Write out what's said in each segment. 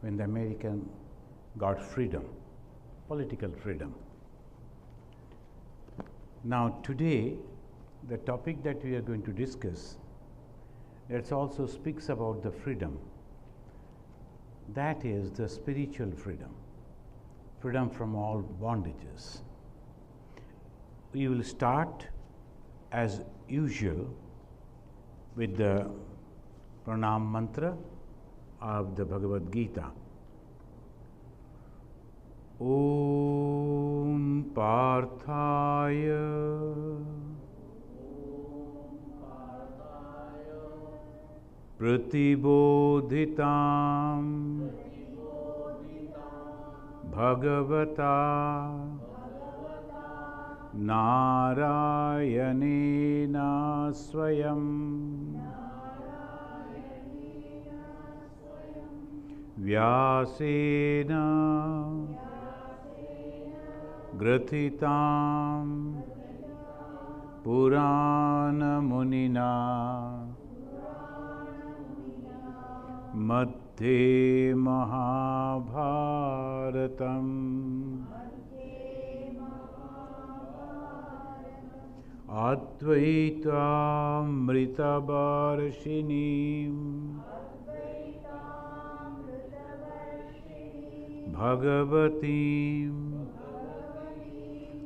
when the American got freedom, political freedom. Now today, the topic that we are going to discuss, it also speaks about the freedom. That is the spiritual freedom, freedom from all bondages. We will start as usual with the pranam mantra of the Bhagavad Gita. Om Parthaya Pratibodhitam Bhagavata Narayanena Swayam Vyasena Grathitam Purana Munina Madhye Mahabharatam Advaitamritabarshinim Bhagavatim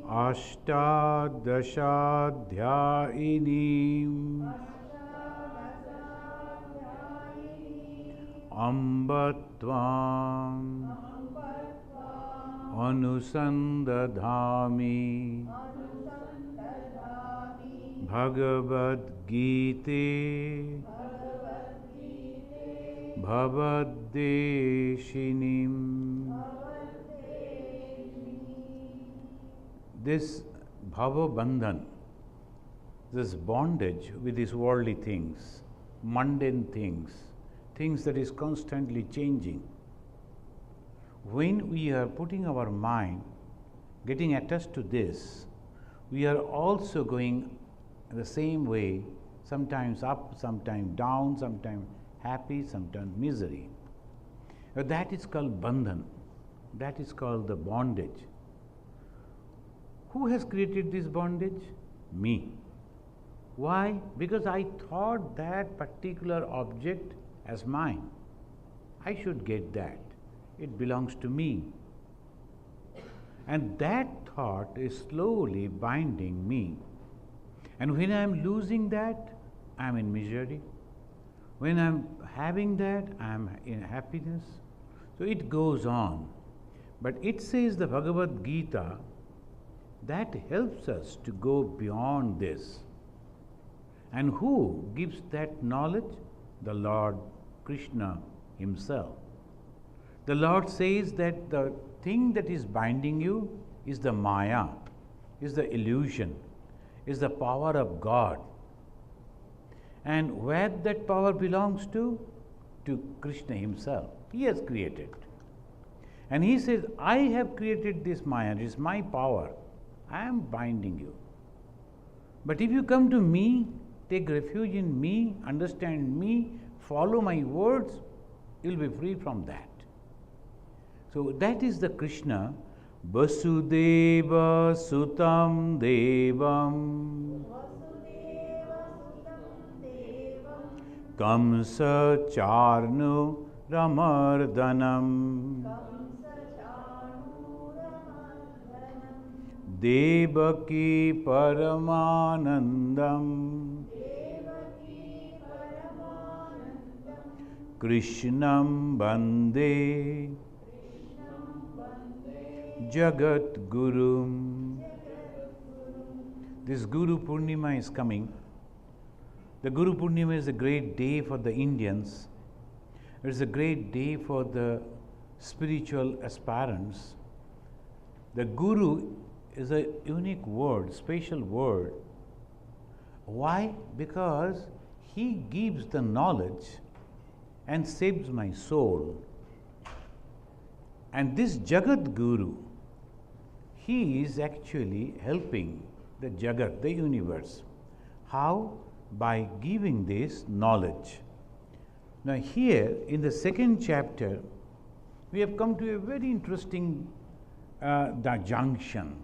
Ashtadashadhyayinim Ambatvam Anusandadhami Bhagavad Gita Bhavadeshinim. This bhava bandhan, this bondage with these worldly things, mundane things, things that is constantly changing. When we are putting our mind, getting attached to this, we are also going the same way, sometimes up, sometimes down, sometimes happy, sometimes misery. That is called bandhan. That is called the bondage. Who has created this bondage? Me. Why? Because I thought that particular object as mine. I should get that. It belongs to me. And that thought is slowly binding me. And when I am losing that, I am in misery. When I am having that, I am in happiness. So it goes on. But it says the Bhagavad Gita that helps us to go beyond this. And who gives that knowledge? The Lord Krishna himself. The Lord says that the thing that is binding you is the Maya, is the illusion, is the power of God. And where that power belongs to? To Krishna himself. He has created. And he says, I have created this Maya, it is my power. I am binding you. But if you come to me, take refuge in me, understand me, follow my words, you will be free from that. So that is the Krishna, Vasudeva Sutam Devam Kamsa Charnu Ramardanam Devaki Paramanandam Krishnam Bande Jagat Gurum. This Guru Purnima is coming. The Guru Purnima is a great day for the Indians. It is a great day for the spiritual aspirants. The Guru is a unique word, special word. Why? Because he gives the knowledge and saves my soul. And this Jagat Guru, he is actually helping the Jagat, the universe. How? By giving this knowledge. Now here in the second chapter, we have come to a very interesting junction.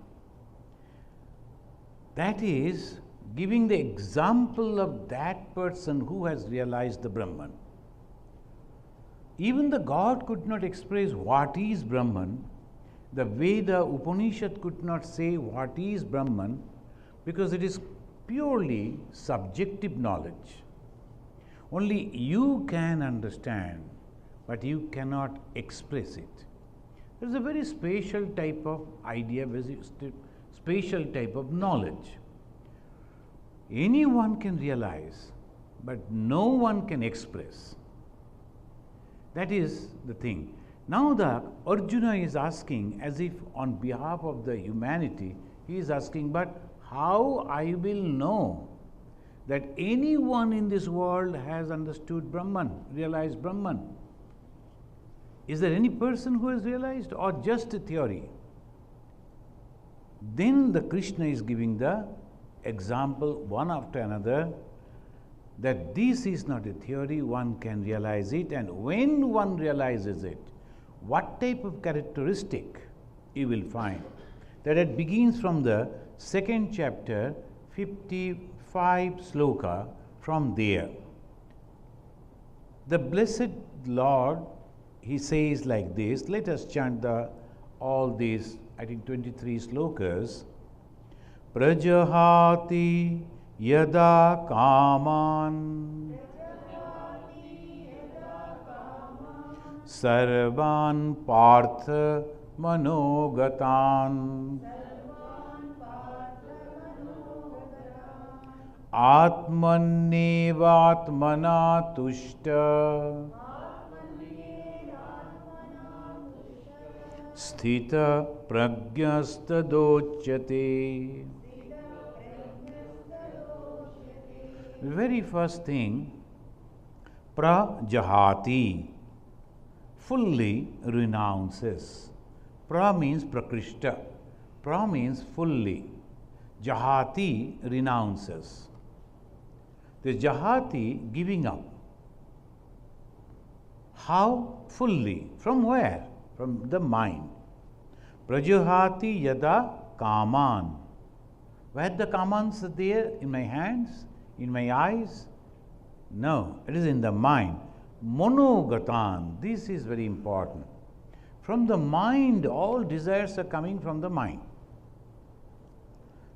That is, giving the example of that person who has realized the Brahman. Even the God could not express what is Brahman. The Veda Upanishad could not say what is Brahman, because it is purely subjective knowledge. Only you can understand, but you cannot express it. There is a very special type of idea, very special type of knowledge. Anyone can realize, but no one can express. That is the thing. Now the Arjuna is asking, as if on behalf of the humanity, he is asking, but how I will know that anyone in this world has understood Brahman, realized Brahman? Is there any person who has realized, or just a theory? Then the Krishna is giving the example one after another, that this is not a theory, one can realize it, and when one realizes it, what type of characteristic you will find. That it begins from the second chapter, 55 sloka, from there. The blessed Lord, he says like this, let us chant all these, I think 23 slokas. Prajahati yada kaman sarvan partha manogatan atmannevatmana tushta sthita pragyastadochyate. The very first thing, prajahati, fully renounces. Pra means prakrishta. Pra means fully. Jahati, renounces. The jahati, giving up. How? Fully. From where? From the mind. Prajahati yada kaman. Where the kamans are there? In my hands? In my eyes? No, it is in the mind. Monogatan, this is very important. From the mind, all desires are coming from the mind.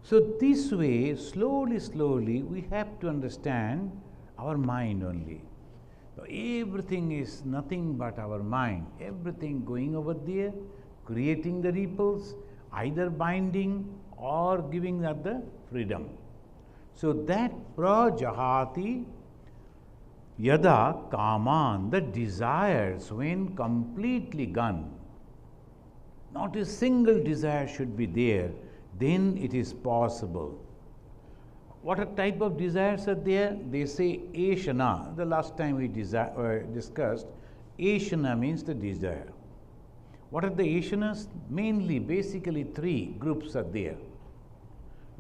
So this way, slowly, slowly, we have to understand our mind only. So everything is nothing but our mind. Everything going over there, creating the ripples, either binding or giving us the freedom. So that prajahati yada kaman, the desires when completely gone, not a single desire should be there, then it is possible. What a type of desires are there? They say ashana. The last time we discussed, ashana means the desire. What are the ashanas? Mainly, basically three groups are there.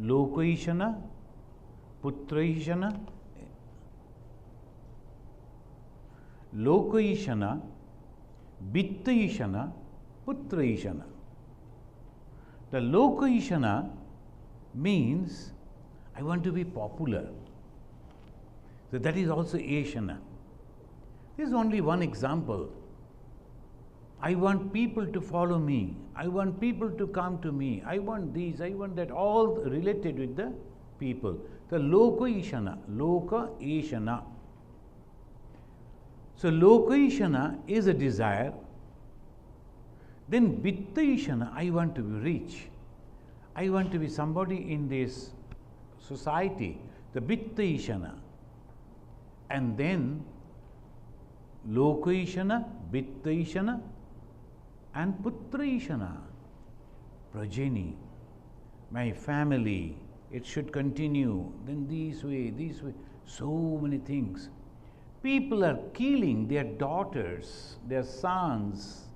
Lokaishana, Putraishana, Lokaishana, Vittaishana, Putraishana. The Lokaishana means I want to be popular. So that is also Ashana. This is only one example. I want people to follow me. I want people to come to me. I want these, I want that, all related with the people. The Lokaishana, Loka Ishana. So Lokaishana is a desire. Then Vittaishana, I want to be rich. I want to be somebody in this society. The Vittaishana. And then Lokaishana, Vittaishana, and Putraishana. Prajani, my family, it should continue. Then this way, so many things. People are killing their daughters, their sons,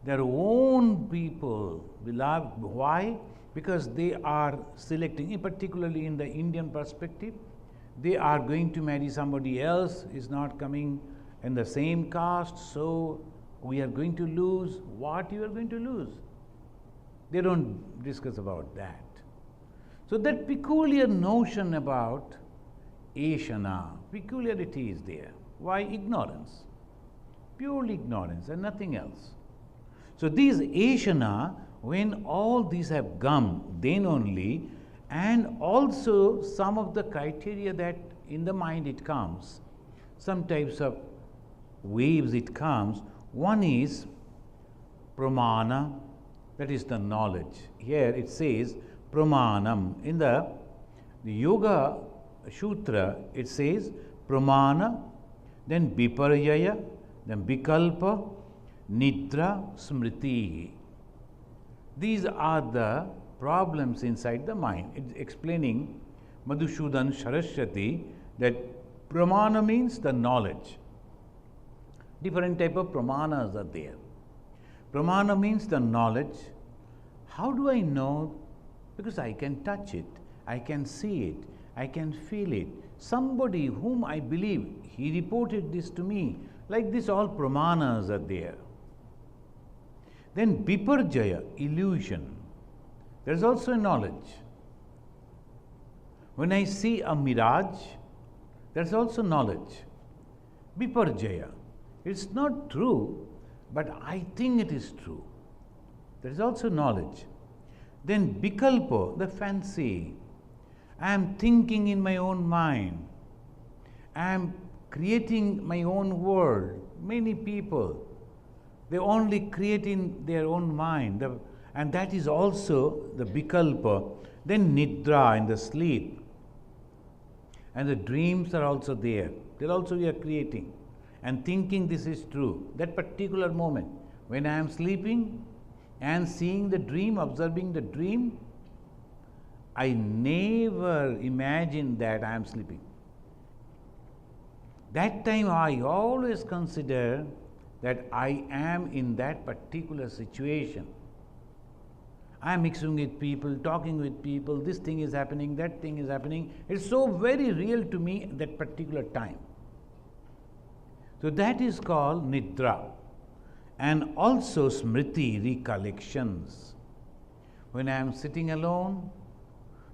their own people, beloved. Why? Because they are selecting, particularly in the Indian perspective, they are going to marry somebody else, is not coming in the same caste, so we are going to lose. What you are going to lose? They don't discuss about that. So that peculiar notion about Ashana, peculiarity is there. Why? Ignorance. Purely ignorance and nothing else. So these Ashana, when all these have come, then only, and also some of the criteria that in the mind it comes, some types of waves it comes. One is pramana, that is the knowledge. Here it says pramanam. In the Yoga Sutra, it says pramana, then viparjaya, then vikalpa, nidra, smriti. These are the problems inside the mind. It's explaining Madhusudan Saraswati that pramana means the knowledge. Different type of pramanas are there. Pramana means the knowledge. How do I know? Because I can touch it, I can see it, I can feel it. Somebody whom I believe, he reported this to me. Like this, all pramanas are there. Then viparjaya, illusion. There is also a knowledge. When I see a mirage, there is also knowledge. Viparjaya. It's not true, but I think it is true. There is also knowledge. Then vikalpa, the fancy. I am thinking in my own mind. I am creating my own world. Many people, they only create in their own mind. And that is also the vikalpa. Then nidra, in the sleep. And the dreams are also there. There also we are creating and thinking this is true. That particular moment, when I am sleeping and seeing the dream, observing the dream, I never imagine that I am sleeping. That time I always consider that I am in that particular situation. I am mixing with people, talking with people, this thing is happening, that thing is happening. It's so very real to me at that particular time. So that is called nidra. And also smriti, recollections. When I am sitting alone,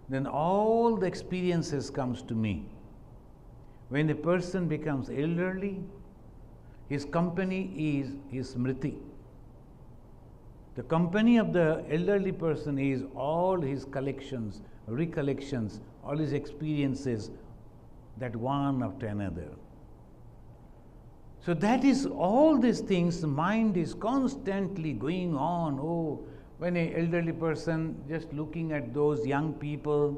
then all the experiences comes to me. When a person becomes elderly, his company is his smriti. The company of the elderly person is all his collections, recollections, all his experiences, that one after another. So that is all these things, the mind is constantly going on. Oh, when an elderly person just looking at those young people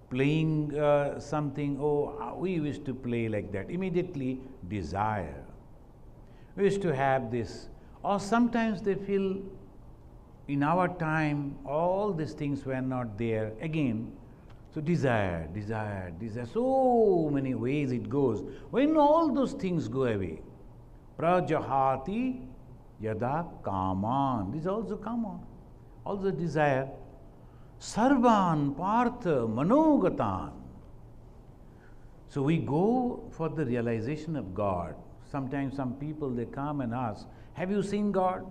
playing something, oh, we used to play like that. Immediately desire. We used to have this. Or sometimes they feel in our time all these things were not there. Again, so desire, desire, desire. So many ways it goes. When all those things go away, prajahati yada kaman. This also come on. Also desire. Sarvan partha manogatan. So we go for the realization of God. Sometimes some people, they come and ask, have you seen God?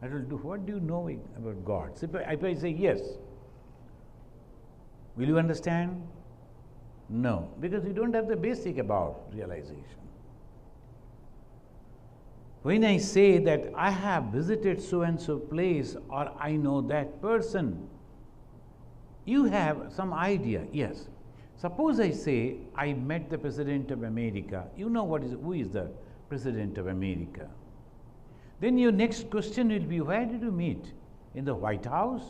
I will do, what do you know about God? So if I say yes, will you understand? No, because you don't have the basic about realization. When I say that I have visited so and so place or I know that person, you have some idea, yes. Suppose I say I met the President of America, you know who is the President of America. Then your next question will be, where did you meet? In the White House?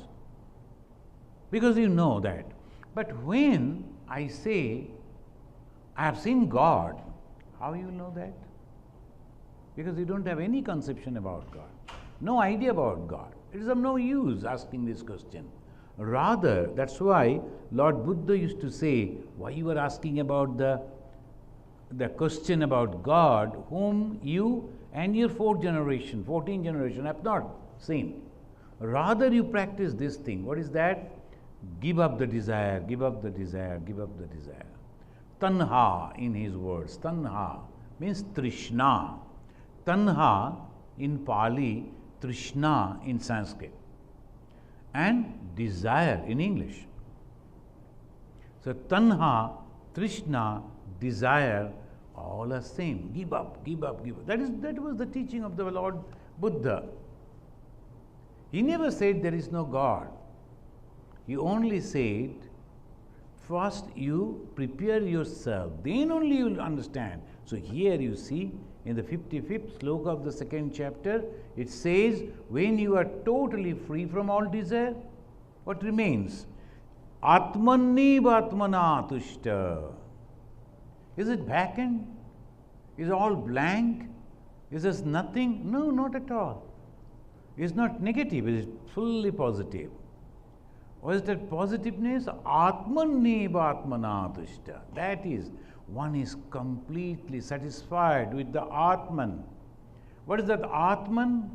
Because you know that. But when I say I have seen God, how you know that? Because you don't have any conception about God, no idea about God. It is of no use asking this question. Rather, that's why Lord Buddha used to say, why you are asking about the question about God, whom you and your 14th generation have not seen. Rather you practice this thing. What is that? Give up the desire, give up the desire, give up the desire. Tanha in his words. Tanha means Trishna. Tanha in Pali, Trishna in Sanskrit, and desire in English. So Tanha, Trishna, desire, all are same. Give up, give up, give up. That was the teaching of the Lord Buddha. He never said there is no God. He only said, first you prepare yourself, then only you will understand. So here you see, in the 55th sloka of the 2nd chapter, it says, when you are totally free from all desire, what remains? Atmaneva atmana tushta. Is it vacant? Is it all blank? Is this nothing? No, not at all. It's not negative, it is fully positive. What is that positiveness? Atmaneva atmana tushta. That is, one is completely satisfied with the Atman. What is that Atman?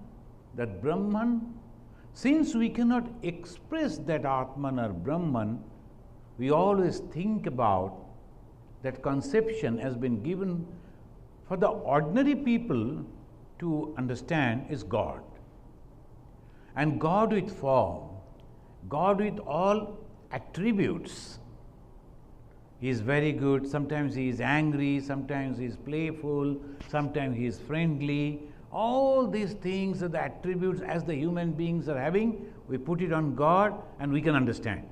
That Brahman? Since we cannot express that Atman or Brahman, we always think about that conception has been given for the ordinary people to understand is God. And God with form, God with all attributes. He is very good, sometimes he is angry, sometimes he is playful, sometimes he is friendly. All these things are the attributes as the human beings are having, we put it on God and we can understand.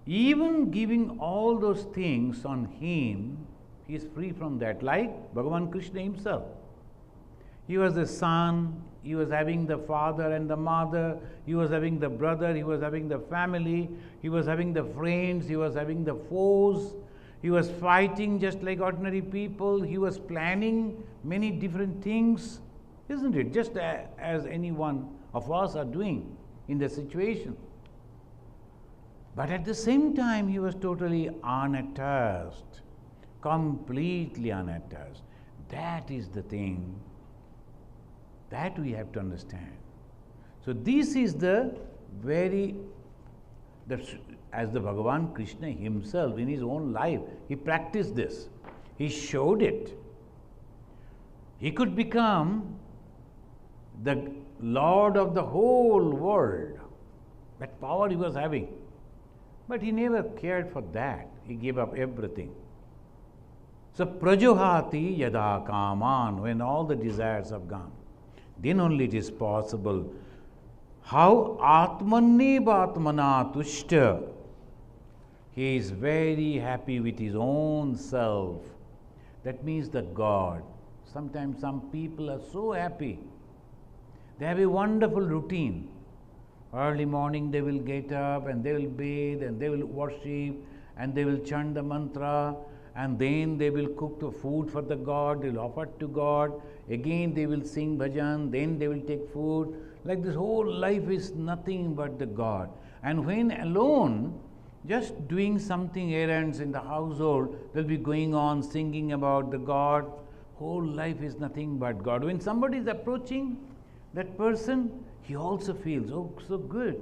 Even giving all those things on him, he is free from that, like Bhagavan Krishna himself. He was the son, he was having the father and the mother, he was having the brother, he was having the family, he was having the friends, he was having the foes, he was fighting just like ordinary people, he was planning many different things, isn't it? Just as any one of us are doing in the situation. But at the same time, he was totally unattached, completely unattached. That is the thing that we have to understand. So this is the very, as the Bhagavan Krishna himself in his own life, he practiced this. He showed it. He could become the Lord of the whole world. That power he was having. But he never cared for that. He gave up everything. So prajohati yada kaman, when all the desires have gone, then only it is possible. How atmaneva atmana tushta. He is very happy with his own self. That means the God. Sometimes some people are so happy. They have a wonderful routine. Early morning they will get up and they will bathe and they will worship and they will chant the mantra and then they will cook the food for the God, they will offer to God, again they will sing bhajan, then they will take food. Like this whole life is nothing but the God. And when alone, just doing something errands in the household, they'll be going on singing about the God. Whole life is nothing but God. When somebody is approaching that person, he also feels, oh, so good.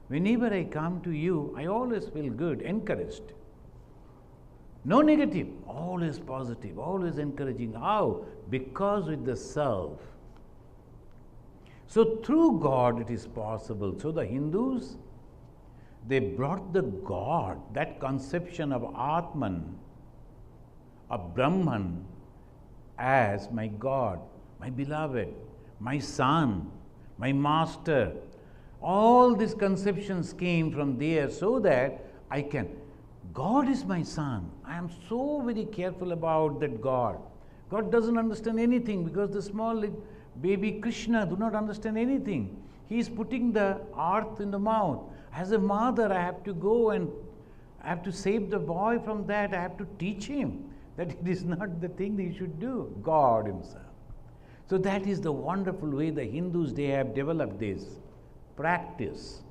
Whenever I come to you, I always feel good, encouraged. No negative, always positive, always encouraging. How? Because with the self. So through God it is possible. So the Hindus, they brought the God, that conception of Atman, of Brahman, as my God, my beloved, my son, my master. All these conceptions came from there so that I can. God is my son. I am so very careful about that God. God doesn't understand anything because the small baby Krishna do not understand anything. He is putting the earth in the mouth. As a mother, I have to go and I have to save the boy from that. I have to teach him that it is not the thing that he should do. God himself. So that is the wonderful way the Hindus, they have developed this practice.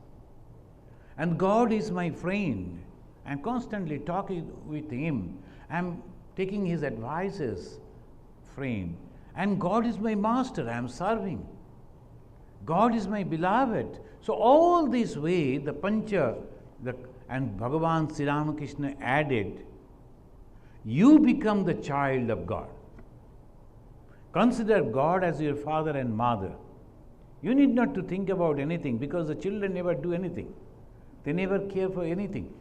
And God is my friend. I'm constantly talking with him. I'm taking his advices, friend. And God is my master. I'm serving. God is my beloved. So all this way, the Pancha, and Bhagavan Sri Ramakrishna added, you become the child of God. Consider God as your father and mother. You need not to think about anything because the children never do anything. They never care for anything.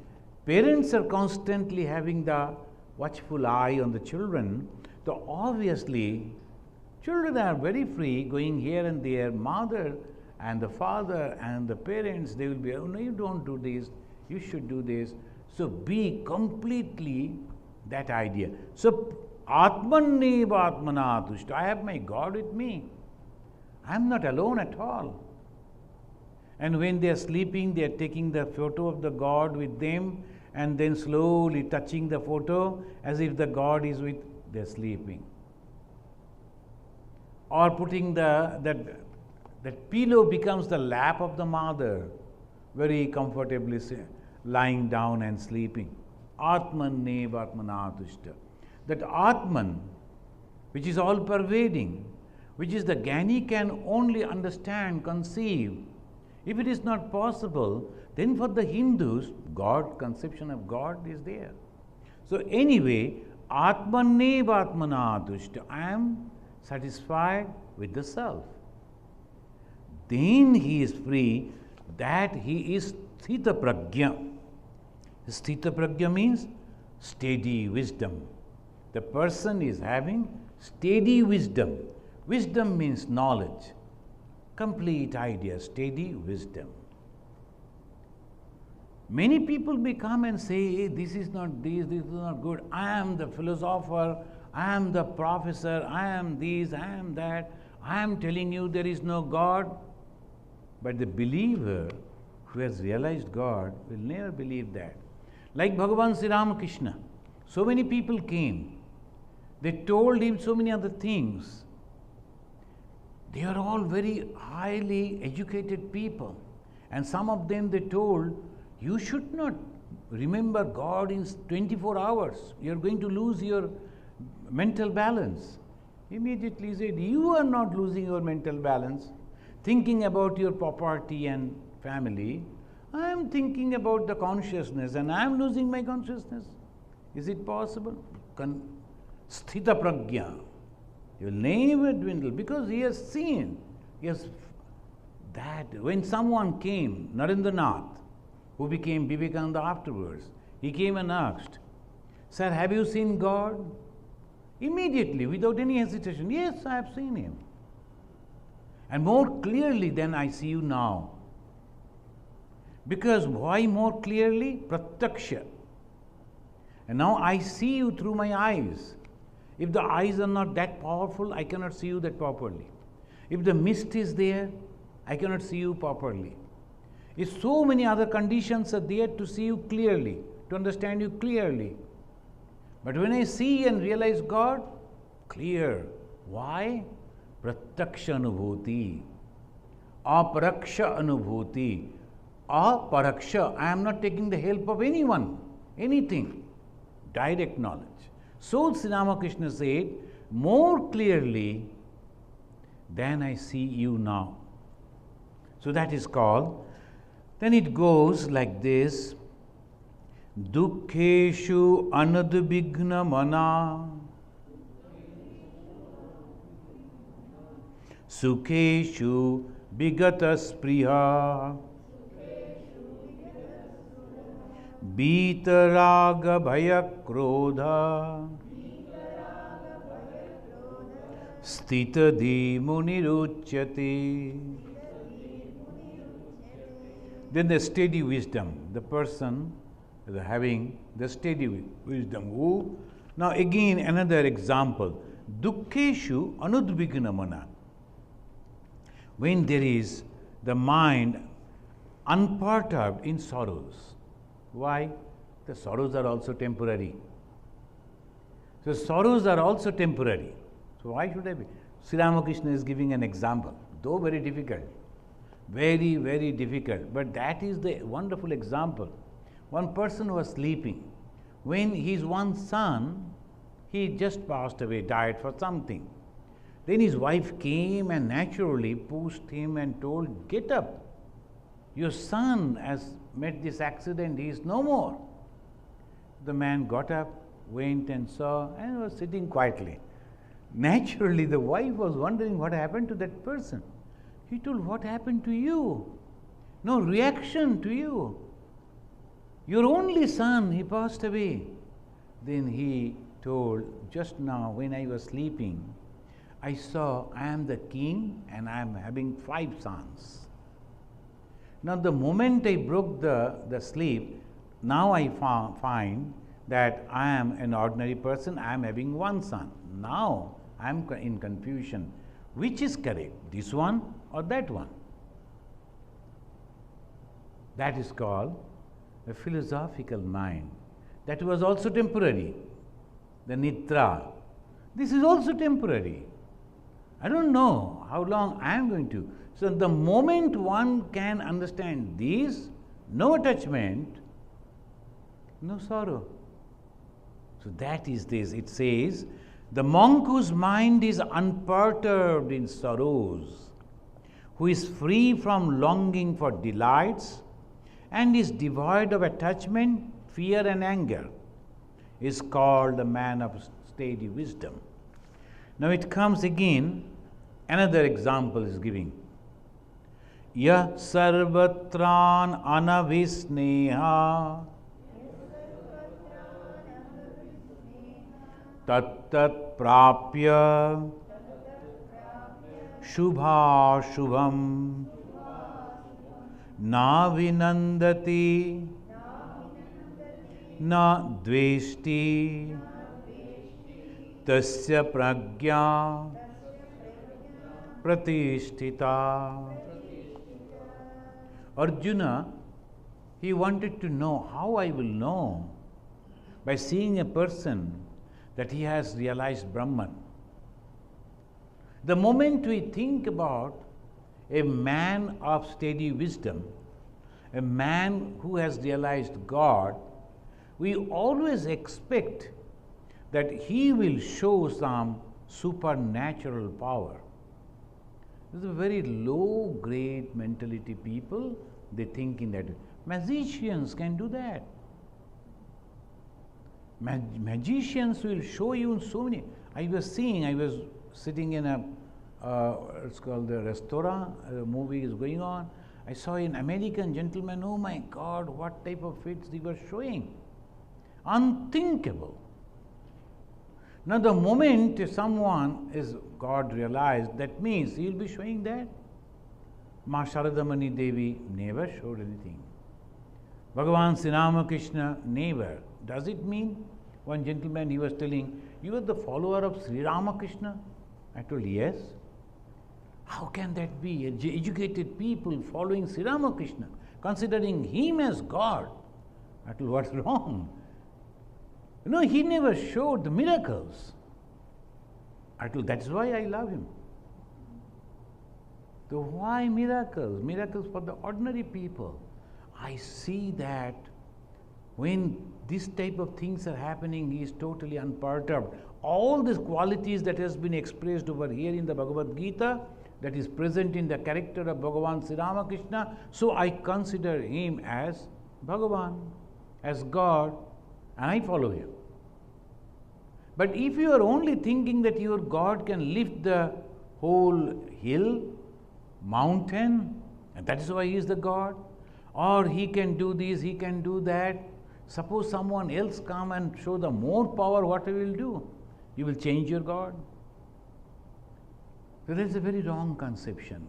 Parents are constantly having the watchful eye on the children. So obviously, children are very free going here and there. Mother and the father and the parents, they will be, oh no, you don't do this, you should do this. So be completely that idea. So Atmaneva Atmana Tushta. I have my God with me. I am not alone at all. And when they are sleeping, they are taking the photo of the God with them and then slowly touching the photo as if the God is with, they are sleeping. Or putting that pillow becomes the lap of the mother, very comfortably lying down and sleeping. Atman neva atmanatushta. That Atman, which is all pervading, which is the Jnani can only understand, conceive. If it is not possible, then for the Hindus, God, conception of God is there. So anyway, Atman neva atmanatushta. I am satisfied with the self. Then he is free, that he is sthita prajna. Sthita prajna means steady wisdom. The person is having steady wisdom. Wisdom means knowledge, complete idea, steady wisdom. Many people may come and say, hey, this is not this is not good. I am the philosopher, I am the professor, I am this, I am that. I am telling you there is no God. But the believer who has realized God will never believe that. Like Bhagavan Sri Ramakrishna, so many people came. They told him so many other things. They are all very highly educated people. And some of them they told, you should not remember God in 24 hours. You are going to lose your mental balance. Immediately he said, you are not losing your mental balance. Thinking about your property and family, I am thinking about the consciousness and I am losing my consciousness. Is it possible? Sthita prajna. You will never dwindle because he has seen. Yes, that when someone came, Narendranath, who became Vivekananda afterwards, he came and asked, Sir, have you seen God? Immediately, without any hesitation, yes, I have seen him. And more clearly than I see you now. Because why more clearly? Pratyaksha. And now I see you through my eyes. If the eyes are not that powerful, I cannot see you that properly. If the mist is there, I cannot see you properly. If so many other conditions are there to see you clearly, to understand you clearly. But when I see and realize God, clear. Why? Pratyaksha anubhuti. Aparaksha anubhuti. Aparaksha. I am not taking the help of anyone, anything. Direct knowledge. So Sri Ramakrishna said, more clearly than I see you now. So that is called, then it goes like this, Dukkheshu anadvigna mana Sukheshu vigata spriha Bitaraga bhaya krodha Sthita di muniruchyate. Then the steady wisdom, the person is having the steady wisdom. Who? Now again another example. Dukkheshu anudvigna mana. When there is the mind unperturbed in sorrows. Why? The sorrows are also temporary. So sorrows are also temporary. So why should I be? Sri Ramakrishna is giving an example, though very difficult. Very, very difficult. But that is the wonderful example. One person was sleeping. When his one son, he just passed away, died for something. Then his wife came and naturally pushed him and told, get up. Your son has met this accident, he is no more. The man got up, went and saw, and was sitting quietly. Naturally, the wife was wondering what happened to that person. He told, what happened to you? No reaction to you. Your only son, he passed away. Then he told, just now when I was sleeping, I saw I am the king and I am having 5 sons. Now the moment I broke the sleep, now I find that I am an ordinary person, I am having 1 son. Now I am in confusion. Which is correct, this one or that one? That is called a philosophical mind. That was also temporary. The nidra. This is also temporary. I don't know how long I am going to. So the moment one can understand this, no attachment, no sorrow. So that is this. It says, the monk whose mind is unperturbed in sorrows, who is free from longing for delights, and is devoid of attachment, fear and anger, is called a man of steady wisdom. Now it comes again, another example is giving. Yah sarvatran anavisneha tat tat prapya shubha shubham na vinandati na dveshti tasya pragya pratisthita. Arjuna, he wanted to know how I will know by seeing a person that he has realized Brahman. The moment we think about a man of steady wisdom, a man who has realized God, we always expect that he will show some supernatural power. This is a very low grade mentality people, they think in that way. Magicians can do that. Magicians will show you so many. I was sitting in a, it's called the restaurant, a movie is going on. I saw an American gentleman, oh my God, what type of feats they were showing. Unthinkable. Now the moment someone is God realized, that means he will be showing that. Ma Sharadamani Devi never showed anything. Bhagavan Sri Ramakrishna never. Does it mean? One gentleman, he was telling, you are the follower of Sri Ramakrishna? I told, yes. How can that be? Educated people following Sri Ramakrishna, considering him as God. I told, what's wrong? No, he never showed the miracles. I told, that's why I love him. So why miracles? Miracles for the ordinary people. I see that when this type of things are happening, he is totally unperturbed. All these qualities that has been expressed over here in the Bhagavad Gita, that is present in the character of Bhagavan Sri Ramakrishna, so I consider him as Bhagavan, as God, and I follow him. But if you are only thinking that your God can lift the whole hill, mountain, and that is why he is the God, or he can do this, he can do that. Suppose someone else come and show the more power, what you will do? You will change your God? So that is a very wrong conception.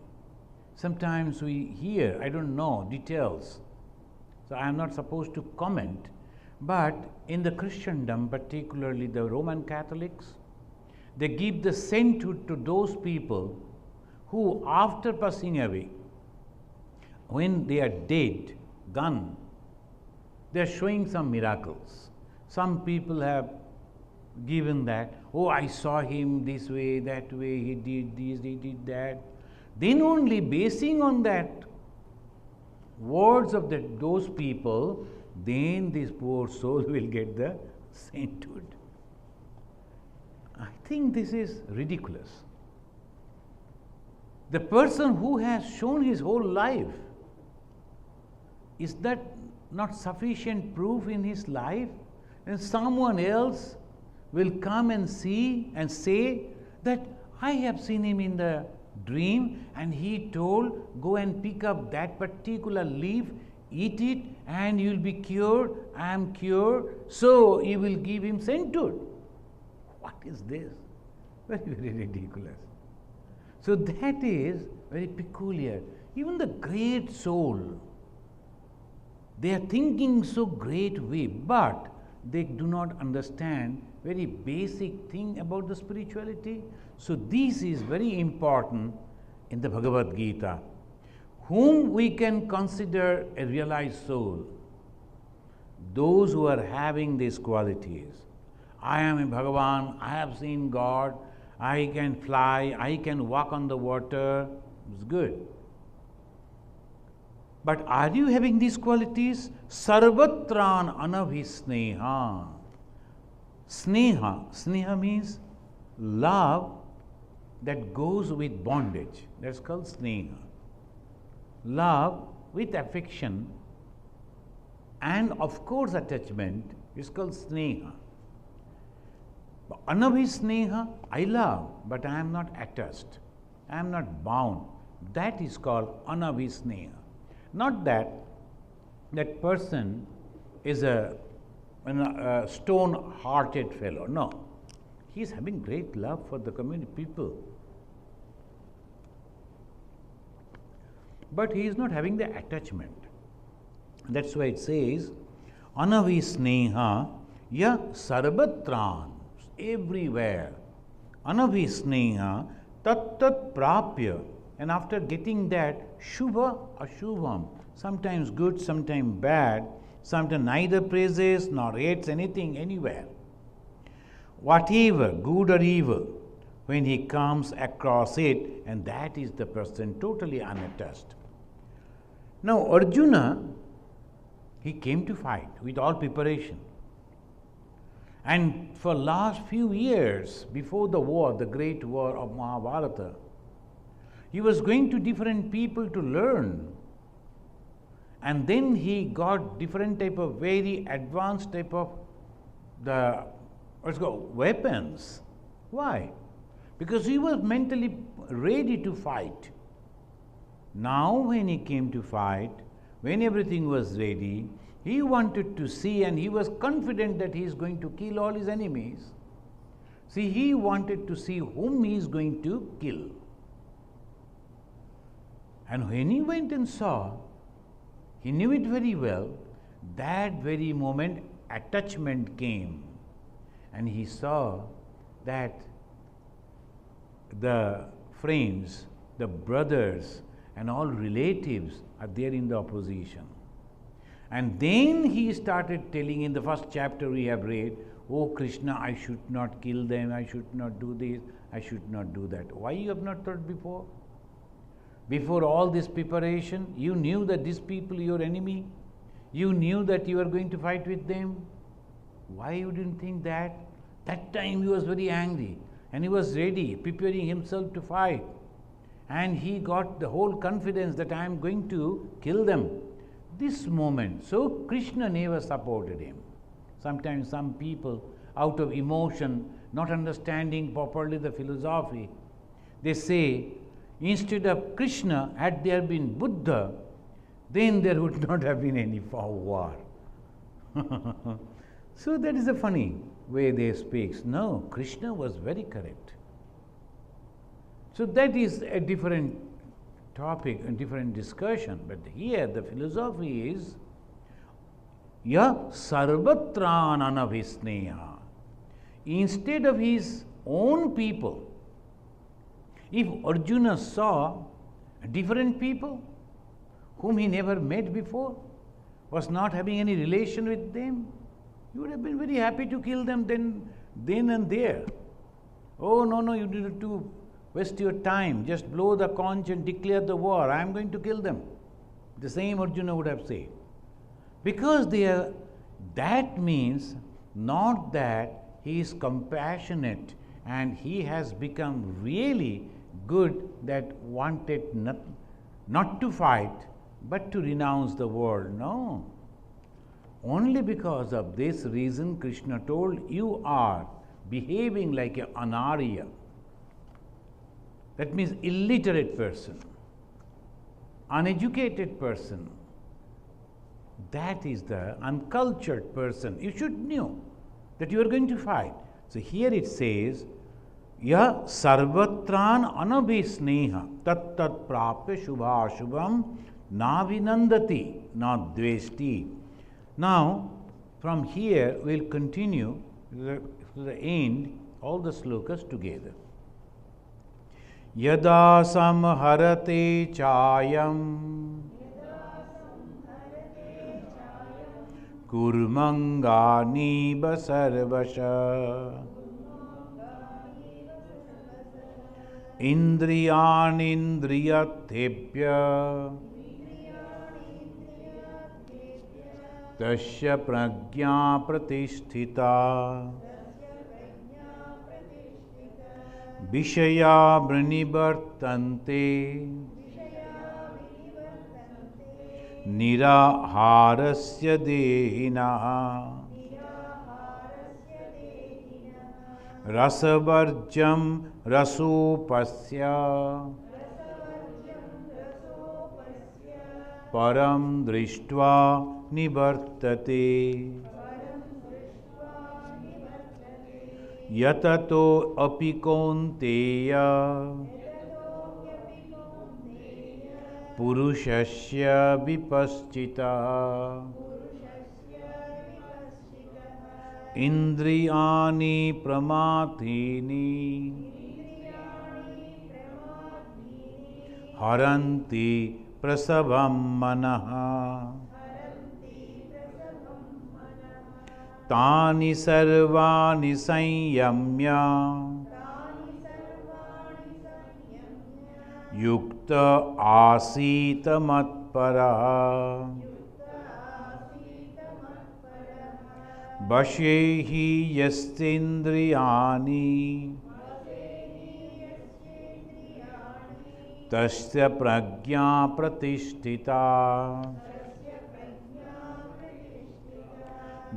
Sometimes we hear, I don't know, details. So I am not supposed to comment. But in the Christendom, particularly the Roman Catholics, they give the sainthood to those people who, after passing away, when they are dead, gone, they are showing some miracles. Some people have given that, oh, I saw him this way, that way, he did this, he did that. Then only basing on that words of those people, then this poor soul will get the sainthood. I think this is ridiculous. The person who has shown his whole life, is that not sufficient proof in his life? And someone else will come and see and say that I have seen him in the dream and he told, go and pick up that particular leaf, eat it and you will be cured. I am cured, so you will give him century. What is this? Very, very ridiculous. So that is very peculiar. Even the great soul, they are thinking so great way, but they do not understand very basic thing about the spirituality. So this is very important in the Bhagavad Gita. Whom we can consider a realized soul? Those who are having these qualities. I am a Bhagavan, I have seen God, I can fly, I can walk on the water. It's good. But are you having these qualities? Sarvatran anabhisneha. Sneha means love that goes with bondage. That's called sneha. Love with affection and of course attachment is called sneha. Anabhisneha, I love, but I am not attached. I am not bound. That is called anabhisneha. Not that that person is a stone-hearted fellow. No. He is having great love for the community people. But he is not having the attachment. That's why it says, Anabhisneha ya sarvatran, everywhere. Anabhisneha tat tat prapya. And after getting that, shubha ashubham, sometimes good, sometimes bad, sometimes neither praises nor hates anything anywhere. Whatever, good or evil, when he comes across it, and that is the person totally unattached. Now Arjuna, he came to fight with all preparation. And for last few years, before the war, the great war of Mahabharata, he was going to different people to learn. And then he got different type of very advanced type of the weapons. Why? Because he was mentally ready to fight. Now when he came to fight, when everything was ready, he wanted to see and he was confident that he is going to kill all his enemies. See, he wanted to see whom he is going to kill. And when he went and saw, he knew it very well, that very moment attachment came. And he saw that the friends, the brothers, and all relatives are there in the opposition. And then he started telling in the first chapter we have read, oh Krishna, I should not kill them, I should not do this, I should not do that. Why you have not thought before? Before all this preparation, you knew that these people are your enemy. You knew that you are going to fight with them. Why you didn't think that? That time he was very angry and he was ready, preparing himself to fight. And he got the whole confidence that I am going to kill them. This moment, so Krishna never supported him. Sometimes some people, out of emotion, not understanding properly the philosophy, they say, instead of Krishna, had there been Buddha, then there would not have been any war. So that is a funny way they speak. No, Krishna was very correct. So that is a different topic, a different discussion. But here the philosophy is, ya sarvatran anabhisneha. Instead of his own people, if Arjuna saw different people whom he never met before, was not having any relation with them, he would have been very happy to kill them then and there. Oh, no, you don't have to waste your time. Just blow the conch and declare the war. I am going to kill them. The same Arjuna would have said. Because that means not that he is compassionate and he has become really good that wanted not to fight but to renounce the world. No. Only because of this reason Krishna told, you are behaving like an anarya. That means illiterate person, uneducated person. That is the uncultured person. You should know that you are going to fight. So here it says, Ya sarvatran anabhisneha tat tat prapya shubha shubham na vinandati na dvesti. Now, from here we will continue to the end, all the slokas together. Yada samharate chayam kurmangani basarvasha indriyanindriyatebhya tasya prajna pratisthita Vishaya vrinivartante niraharasya dehina rasavarjam rasopasya param drishtva nivartate yatato apikonteya purushasya vipaschita indriyani pramathini haranti prasabam manaha Tani sarvani sanyamya yukta asita matpara Vashehi yastindriyani tasya prajna pratisthita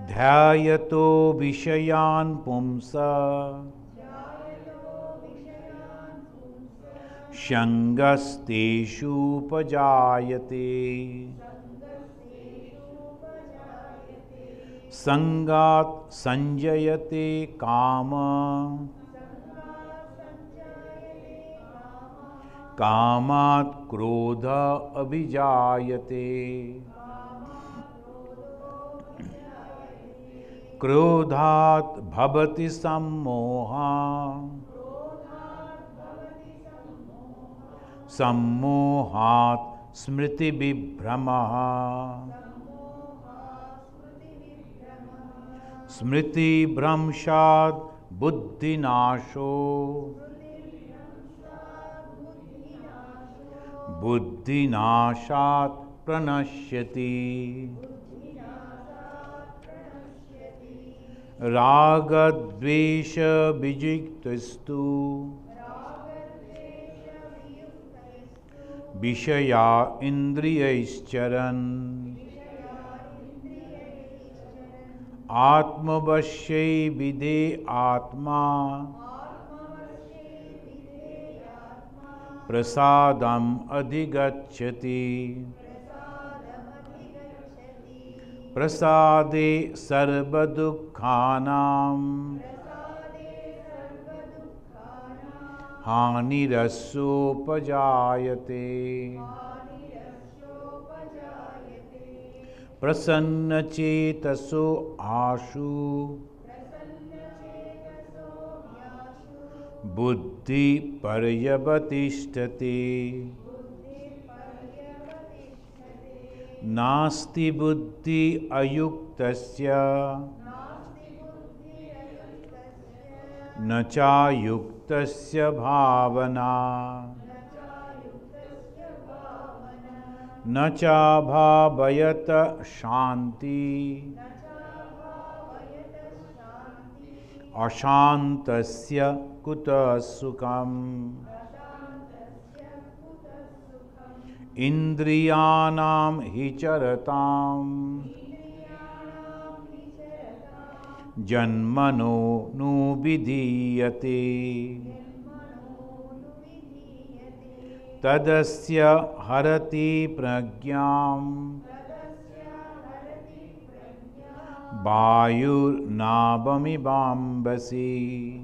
Dhyayato vishayan pumsa Shangasteshu pajayate Sangat sanjayate kama Kamat krodha abhijayate Krodhat bhavati sammoha Sammohat smriti vibhramaha Smriti bhramshad buddhinasho Buddhinashat pranashyati Ragadvesha vijiktastu Vishaya indriyaischaran Atmavashay vidhe atma Prasadam adhigacchati Prasade sarvadukhanam Hanirasopajayate Prasannachetaso ashu Buddhi paryavatishtate Nasti buddhi ayuktasya Nacha yuktasya bhavana Nacha bhabayata shanti Ashantasya kuta sukham Indriyanam hicharatam Janmano nu vidhiyate Tadasya harati pragyam Vayur nabamibambasi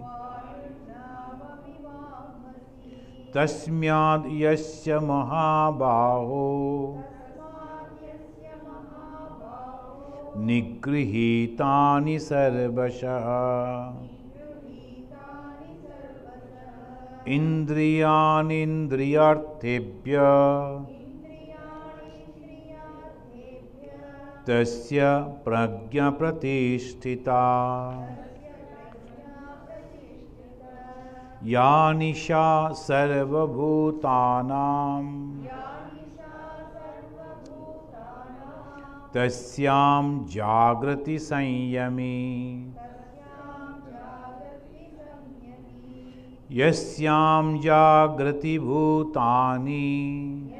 Tasmyad yasya mahabaho Nigrihitani sarvasha Indriyanindriyarthebhya Tasya prajna pratisthita Yanisha sarvabhutanam Tasyam jagrati sanyami Yasyam jagrati bhutani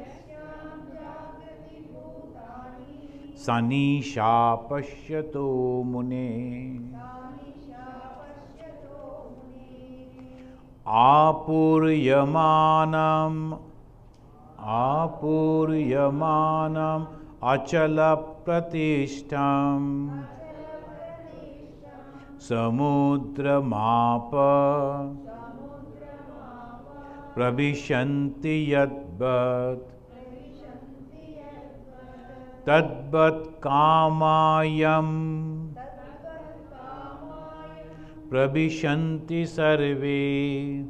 Sanisha pashyato mune Apuryamanam achala pratishtam Samudra mapa Pravishanti yadvat Tadvat kamayam Pravishanti sarve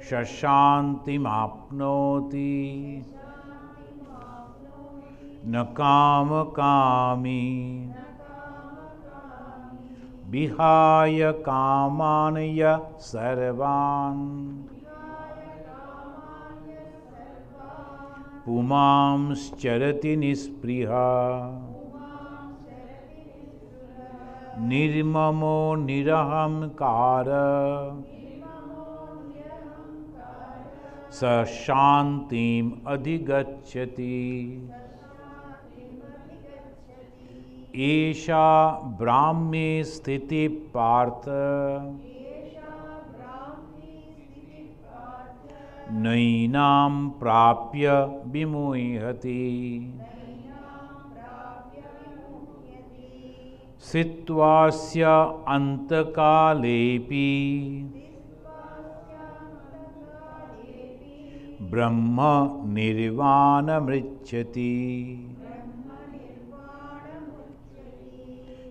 Shashantim apnoti Nakama kami Vihaya kamanaya sarvan Pumamscharati nispriha Nirmamo nirahamkara Sashantim adhigacchati Esha brahme sthiti partha Nainam prapya vimuhati Sitvasya antakalepi Brahma nirvana mrichati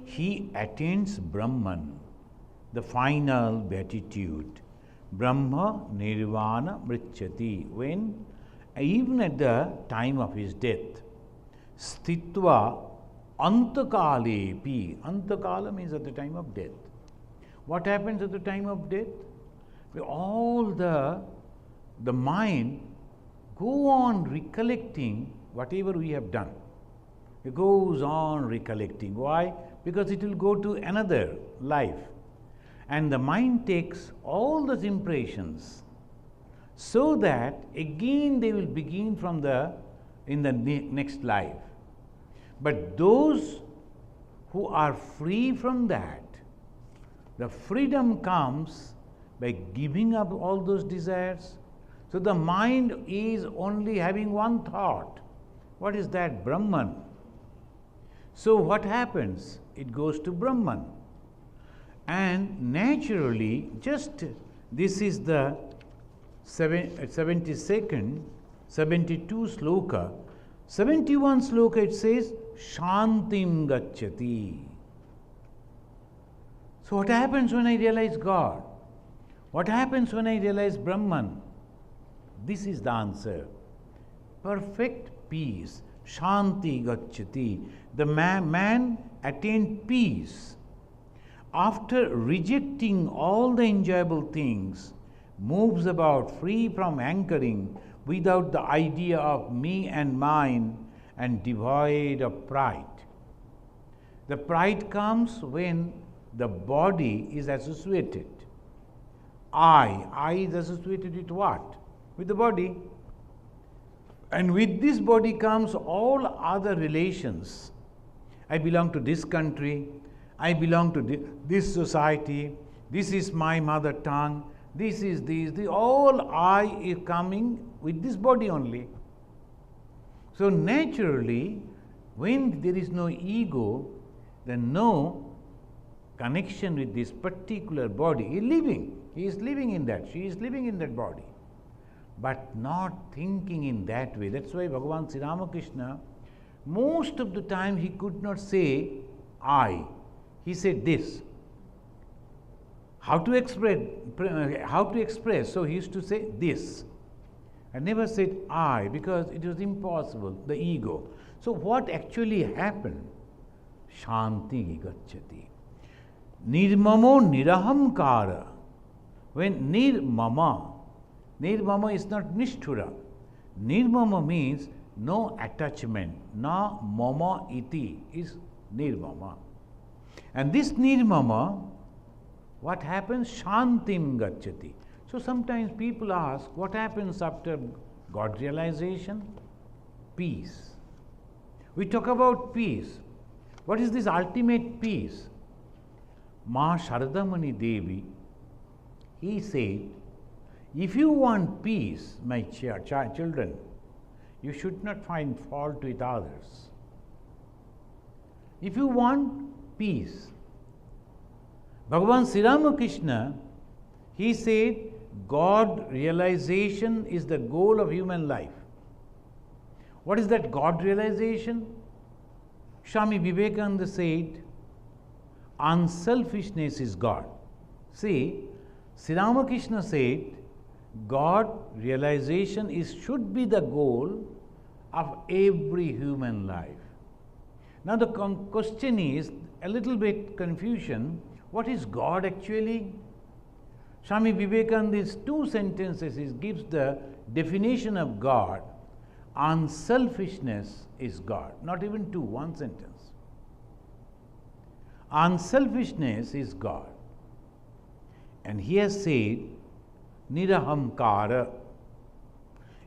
He attains Brahman, the final beatitude. Brahma nirvana mrichati. When, even at the time of his death, stitva antakalepi. Antakala means at the time of death. What happens at the time of death? All the mind go on recollecting whatever we have done. It goes on recollecting. Why? Because it will go to another life. And the mind takes all those impressions so that again they will begin from in the next life. But those who are free from that, the freedom comes by giving up all those desires. So the mind is only having one thought. What is that? Brahman. So what happens? It goes to Brahman. And naturally, just this is the 72nd, 72 sloka. 71 sloka it says, Shantim gacchati. So what happens when I realize God? What happens when I realize Brahman? This is the answer. Perfect peace. Shanti gacchati. The man attained peace. After rejecting all the enjoyable things, moves about free from anchoring, without the idea of me and mine, and devoid of pride. The pride comes when the body is associated. I is associated with what? With the body. And with this body comes all other relations. I belong to this country, I belong to this society, this is my mother tongue, this is this, all I is coming with this body only. So naturally, when there is no ego, then no connection with this particular body. He is living in that, she is living in that body, but not thinking in that way. That's why Bhagavan Sri Ramakrishna, most of the time he could not say I, he said this. How to express? So he used to say this. I never said I, because it was impossible, the ego. So what actually happened? Shanti gacchati. Nirmamo nirahamkara. When nirmama is not nishthura. Nirmama means no attachment. Na mama iti is nirmama. And this nirmama, what happens? Shantim gacchati. So sometimes people ask, what happens after God realization? Peace. We talk about peace. What is this ultimate peace? Ma Sharadamani Devi, he said, if you want peace, my children, you should not find fault with others. If you want peace, Bhagavan Sri Ramakrishna, he said, God realization is the goal of human life. What is that God realization? Swami Vivekananda said, unselfishness is God. See, Sri Ramakrishna said, God realization should be the goal of every human life. Now the question is a little bit confusion. What is God actually? Swami Vivekananda's 2 sentences, he gives the definition of God. Unselfishness is God. Not even 2, 1 sentence. Unselfishness is God. And he has said, Nirahamkara.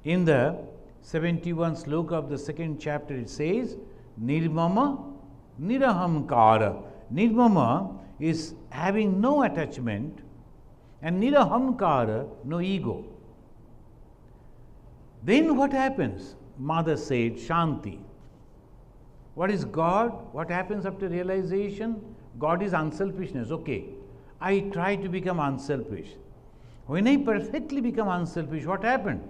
In the 71 sloka of the 2nd chapter, it says, Nirmama Nirahamkara. Nirmama is having no attachment, and Nirahamkara, no ego. Then what happens? Mother said, Shanti. What is God? What happens after realization? God is unselfishness. Okay, I try to become unselfish. When I perfectly become unselfish, what happened?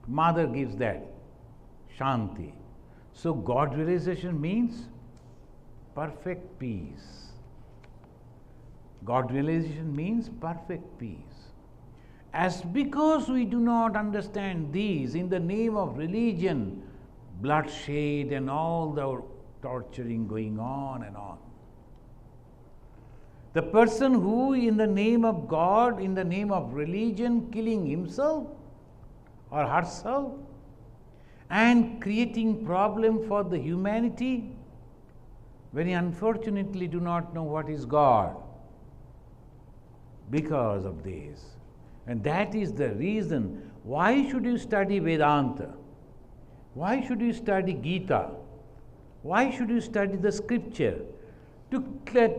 Mother gives that, Shanti. So God realization means perfect peace. God realization means perfect peace. As because we do not understand these, in the name of religion, bloodshed and all the torturing going on and on. The person who in the name of God, in the name of religion, killing himself or herself and creating problem for the humanity, very unfortunately do not know what is God because of this. And that is the reason why should you study Vedanta? Why should you study Gita? Why should you study the scripture? To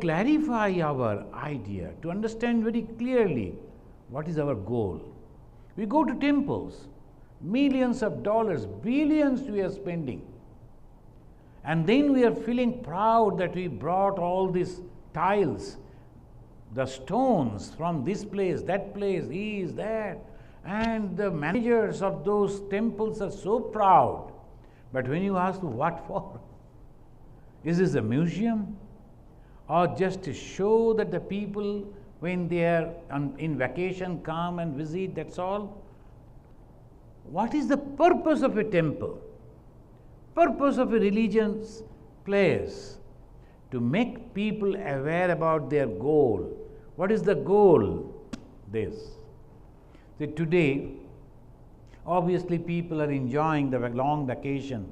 clarify our idea, to understand very clearly what is our goal. We go to temples, millions of dollars, billions we are spending. And then we are feeling proud that we brought all these tiles, the stones from this place, that place, these, that. And the managers of those temples are so proud. But when you ask what for? Is this a museum? Or just to show that the people, when they are in vacation, come and visit, that's all? What is the purpose of a temple? Purpose of a religious place? To make people aware about their goal. What is the goal? This. So today, obviously people are enjoying the long vacation.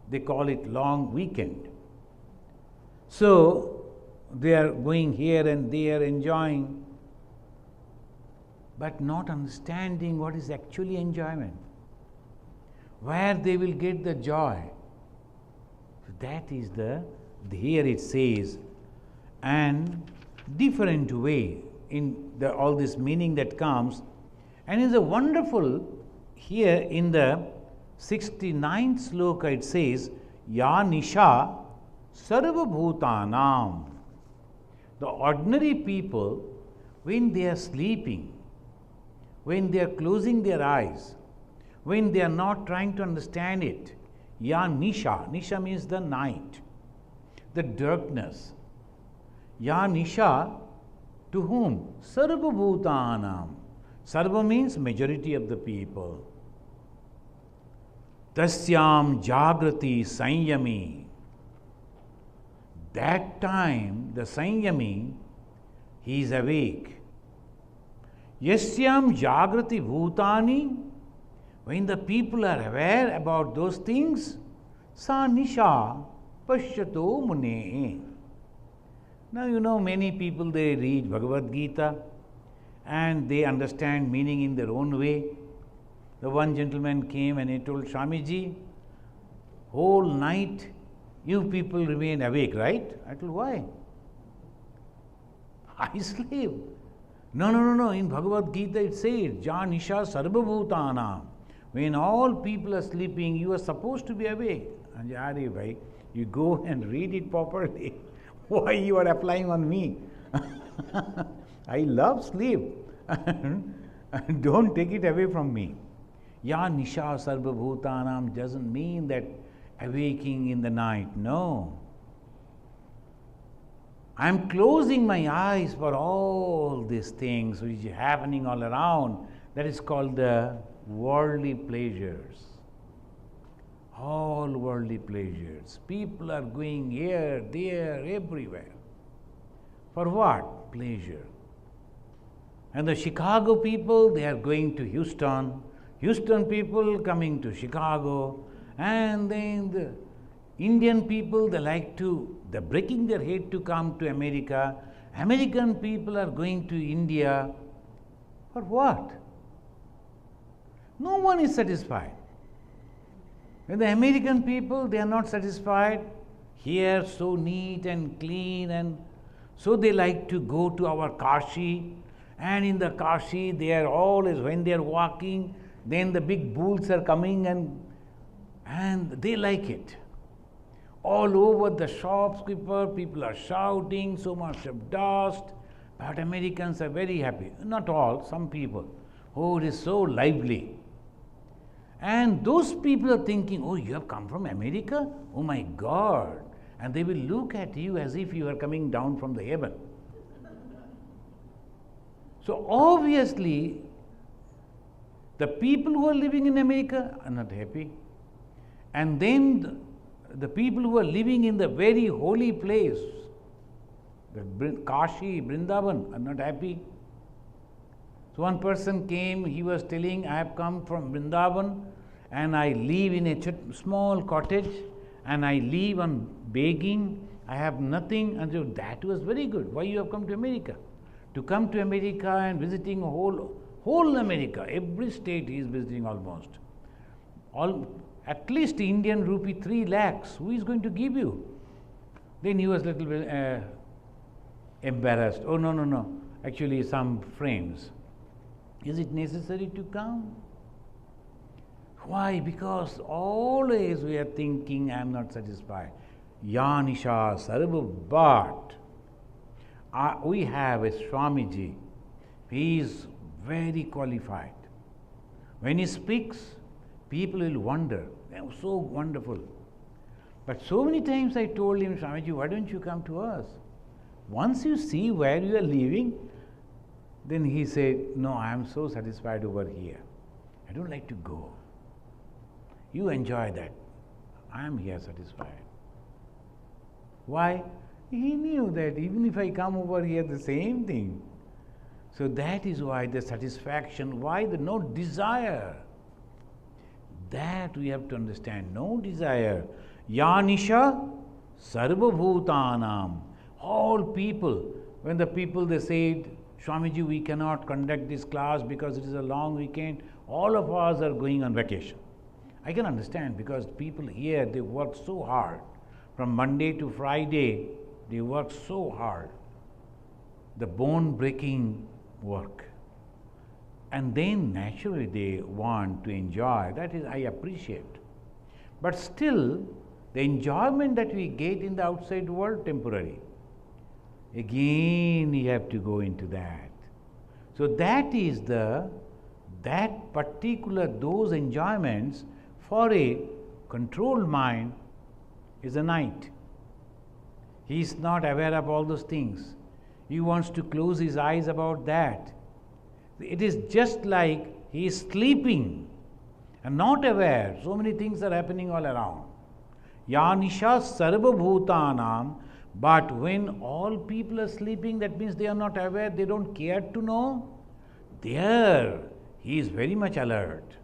They call it long weekend. So, they are going here and there, enjoying, but not understanding what is actually enjoyment, where they will get the joy. So that is here it says, and different way. all this meaning that comes. And it's a wonderful, here in the 69th sloka it says, Ya Nisha Sarva Bhutanam. The ordinary people, when they are sleeping, when they are closing their eyes, when they are not trying to understand it, Ya Nisha, Nisha means the night, the darkness. Ya Nisha, to whom? Sarva Bhutanam. Sarva means majority of the people. Tasyam Jagrati Sanyami. That time, the Sanyami, he is awake. Yasyam Jagrati Bhutani. When the people are aware about those things, Sa Nisha Pashyato Mune. Now you know many people, they read Bhagavad Gita and they understand meaning in their own way. The one gentleman came and he told Swamiji, whole night you people remain awake, right? I told, why? I sleep. No. In Bhagavad Gita it says, Ja Nisha Sarva Bhutana. When all people are sleeping, you are supposed to be awake. And Ari bhai, you go and read it properly. Why you are applying on me? I love sleep. Don't take it away from me. Ya Nisha Sarva Bhutanam doesn't mean that awaking in the night. No. I am closing my eyes for all these things which is happening all around. That is called the worldly pleasures. All worldly pleasures. People are going here, there, everywhere. For what? Pleasure. And the Chicago people, they are going to Houston. Houston people coming to Chicago. And then the Indian people, they're breaking their head to come to America. American people are going to India. For what? No one is satisfied. When the American people, they are not satisfied. Here, so neat and clean, and so they like to go to our Kashi. And in the Kashi, they are always, when they are walking, then the big bulls are coming and they like it. All over the shopkeeper, people are shouting, so much of dust. But Americans are very happy. Not all, some people. Oh, it is so lively. And those people are thinking, oh, you have come from America? Oh my God. And they will look at you as if you are coming down from the heaven. So obviously, the people who are living in America are not happy. And then the people who are living in the very holy place, the Kashi, Vrindavan, are not happy. So one person came, he was telling, I have come from Vrindavan and I live in a small cottage and I live on begging, I have nothing. And so that was very good. Why you have come to America? To come to America and visiting whole America, every state he is visiting almost. At least Indian rupee 3 lakhs, who is going to give you? Then he was a little bit embarrassed. Oh, no, actually some friends. Is it necessary to come? Why? Because always we are thinking, I am not satisfied. Ya Nisha Sarva, but we have a Swamiji. He is very qualified. When he speaks, people will wonder, oh, so wonderful. But so many times I told him, Swamiji, why don't you come to us? Once you see where you are living, then he said, no, I am so satisfied over here. I don't like to go. You enjoy that. I am here satisfied. Why? He knew that even if I come over here, the same thing. So that is why the satisfaction, why the no desire. That we have to understand. No desire. Ya Nisha Sarva Bhutanam. All people, when the people they said, Swamiji, we cannot conduct this class because it is a long weekend, all of us are going on vacation. I can understand because people here, they work so hard. From Monday to Friday, they work so hard. the bone-breaking work. And then naturally they want to enjoy. That is, I appreciate. But still, the enjoyment that we get in the outside world, temporary. Again, you have to go into that. So that is that particular, those enjoyments for a controlled mind is a night. He is not aware of all those things. He wants to close his eyes about that. It is just like he is sleeping and not aware. So many things are happening all around. Yanisha sarva bhutanam. But when all people are sleeping, that means they are not aware, they don't care to know. There, he is very much alert.